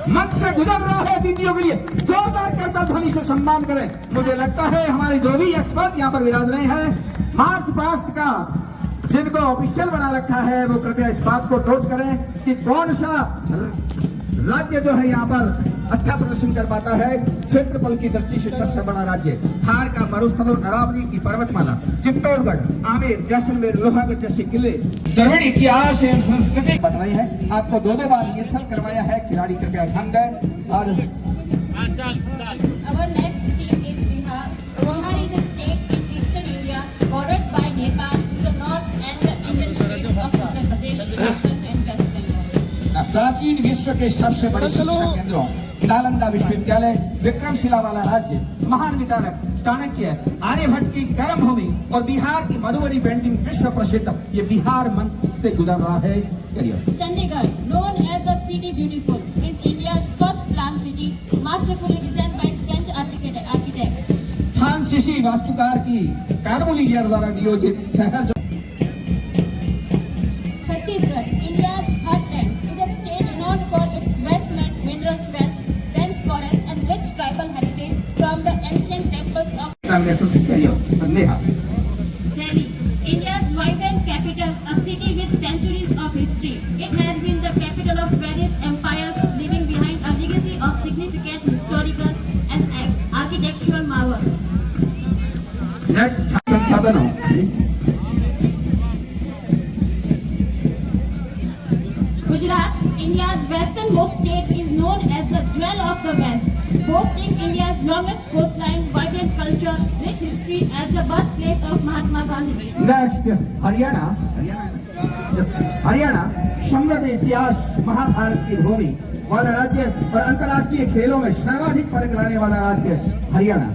मंच से गुजर रहा है अतिथियों के लिए जोरदार करता ध्वनि से सम्मान करें। मुझे लगता है हमारे जो भी एक्सपर्ट यहाँ पर विराज रहे हैं मार्च पास्ट का जिनको ऑफिशियल बना रखा है वो कृपया इस बात को नोट करें कि कौन सा राज्य जो है यहाँ पर अच्छा प्रदर्शन कर पाता है। क्षेत्रफल की दृष्टि से सबसे बड़ा राज्य थार का मरुस्थल, अरावली की पर्वतमाला, चित्तौड़गढ़, आमेर, जैसलमेर, लोहागढ़ जैसे किले, द्रविड़ इतिहास एवं संस्कृति बताई है। आपको दो बार रिहर्सल करवाया है। खिलाड़ी कृपया ध्यान दें। और Our next team is Bihar. Bihar is a state in eastern India bordered by Nepal to the north and the Indian states of Uttar Pradesh, Jharkhand and West Bengal. प्राचीन विश्व के सबसे बड़े शिक्षा केंद्रों नालंदा विश्वविद्यालय, विक्रमशिला वाला राज्य, महान विचारक चाणक्य, आर्यभट्ट की कर्म भूमि और बिहार की मधुबनी पेंटिंग विश्व प्रसिद्ध। ये बिहार मंच से गुजर रहा है। Chandigarh, known as the City Beautiful, is India's first planned city, masterfully designed by French architect. फ्रांसीसी वास्तुकार की कार्बोलिजियर द्वारा नियोजित शहर। Chhattisgarh, India's heartland, is a state renowned for its vast mineral wealth, dense forests and rich tribal heritage from the ancient temples of Delhi, India's vibrant capital, a city with centuries of history. It has been the capital of various empires, leaving behind a legacy of significant historical and architectural marvels. Next संसाधनों Gujarat, India's westernmost state, is known as the Jewel of the West, boasting India's longest coastline, vibrant culture, rich history as the birthplace of Mahatma Gandhi. Next Haryana. Haryana समृद्ध इतिहास, महाभारत की भूमि वाला राज्य और अंतर्राष्ट्रीय खेलों में सर्वाधिक पदक लाने वाला राज्य हरियाणा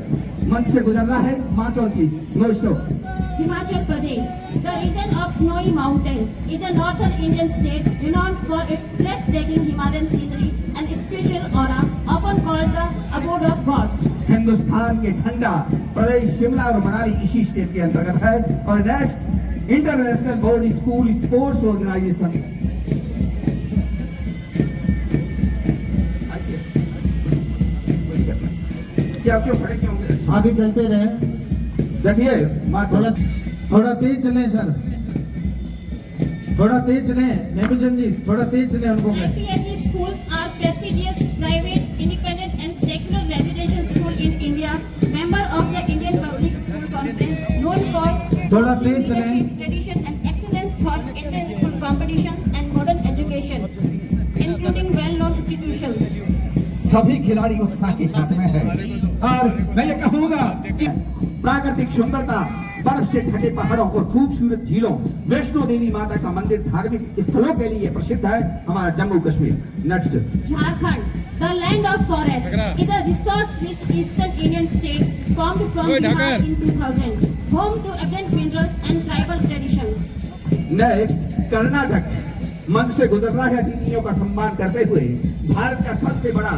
मंच से गुजर रहा है। मार्च और 20 no stop. Himachal Pradesh, the region of snowy mountains, is a northern Indian state renowned for its breathtaking Himalayan scenery and spiritual aura, often called the abode of gods. Hindustan के ठंडा प्रदेश शिमला और मनाली इसी स्टेट के अंतर्गत है। और next international board school sports organisation. क्या क्यों खड़े क्यों होंगे? आगे चलते रहे। देखिए थोड़ा तेज चले सर, थोड़ा तेज चले। नेमिचंद जी थोड़ा तेज चले उनको। IPSC schools are prestigious private, independent and secular residential school in India, member of the Indian Public School Conference, known for थोड़ा तेज चले। leadership, tradition and excellence taught inter-school competitions and modern education, including well-known institutions. सभी खिलाड़ी उत्साह के साथ में है। और मैं ये कहूंगा कि प्राकृतिक सुंदरता, बर्फ से ढके पहाड़ों और खूबसूरत झीलों, वैष्णो देवी माता का मंदिर धार्मिक स्थलों के लिए प्रसिद्ध है हमारा Jammu Kashmir. Next Jharkhand, the land of forest, is a resource-rich eastern Indian state formed from Bihar in 2000, home to abundant minerals and tribal traditions. Next Karnataka मंच से गुजर रहा है। अतिथियों का सम्मान करते हुए भारत का सबसे बड़ा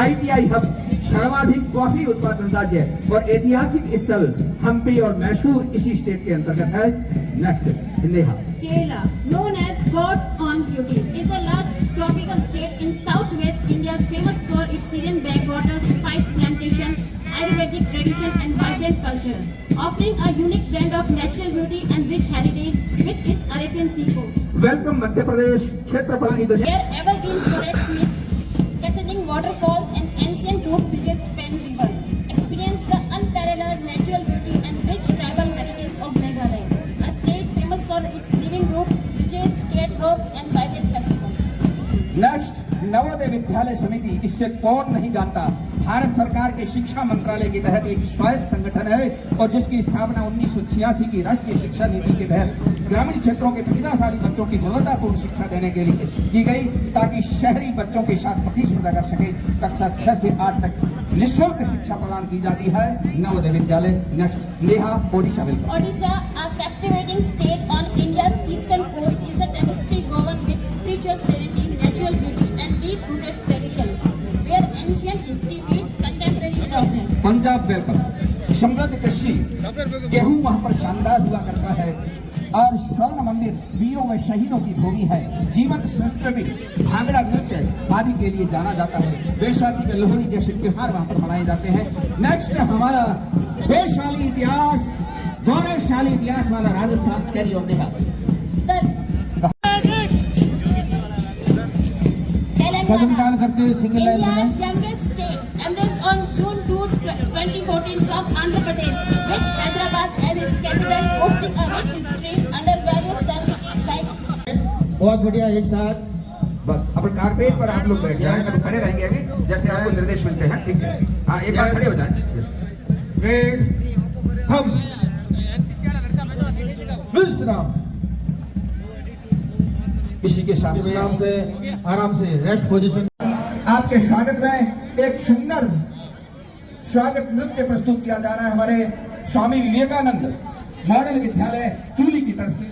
ITI हब, सर्वाधिक कॉफी उत्पादन राज्य और ऐतिहासिक स्थल हम्पी और मैसूर इसी स्टेट के अंतर्गत है। Next Neha. Kerala, known as God's own beauty, is the last tropical state in southwest India, famous for its serene backwaters, spice plantation, Ayurvedic tradition and vibrant culture, offering a unique blend of natural beauty and rich heritage with its Arabian seacoast. Welcome Madhya Pradesh. क्षेत्रफल की दृष्टि Here, evergreen forests with cascading waterfalls and ancient root bridges span rivers. Experience the unparalleled natural beauty and rich tribal heritage of Meghalaya, a state famous for its living root bridges, skate ropes and vibrant festivals. Next Navodaya Vidyalaya समिति। इससे कौन नहीं जानता, भारत सरकार के शिक्षा मंत्रालय के तहत एक स्वायत्त संगठन है और जिसकी स्थापना 1986 की राष्ट्रीय शिक्षा नीति के तहत ग्रामीण क्षेत्रों के प्रतिभाशाली बच्चों की गुणवत्तापूर्ण शिक्षा देने के लिए की गई, ताकि शहरी बच्चों के साथ प्रतिस्पर्धा कर सके। कक्षा 6 से 8 तक निःशुल्क शिक्षा प्रदान की जाती है Navodaya Vidyalaya. Next Neha, Odisha. Welcome. Odisha, a captivating state on India's eastern coast, is a tapestry woven with spiritual serenity, natural beauty and deep-rooted traditions, where ancient history meets contemporary progress. Punjab welcome. समृद्ध कृषि, गेहूं वहां पर शानदार हुआ करता है। और स्वर्ण मंदिर वीरों व शहीदों की भूमि है। जीवंत संस्कृति भांगड़ा नृत्य आदि के लिए जाना जाता है। बैसाखी में लोहड़ी जैसे त्योहार वहां पर मनाए जाते हैं। नेक्स्ट हमारा देशशाली इतिहास, गौरवशाली इतिहास वाला राजस्थान कैरी ऑन देगा। कदम डाल करते हुए सिंगल लाइन में India's youngest state, emerged on June 2, 2014 from Andhra Pradesh, with Hyderabad as its capital, boasting a rich history under various densities like बहुत बढ़िया, एक साथ बस अपन कारपेट पर आप लोग बैठ जाएं, अब खड़े रहेंगे अभी जैसे आपको निर्देश मिलते हैं, ठीक है? हाँ, एक बार खड़े हो जाएं। रेड थम विश्राम। इसी के साथ विश्राम से आराम से रेस्ट पोजीशन। आपके स्वागत में एक सुंदर स्वागत नृत्य प्रस्तुत किया जा रहा है हमारे स्वामी विवेकानंद मॉडल विद्यालय चूली की तरफ से।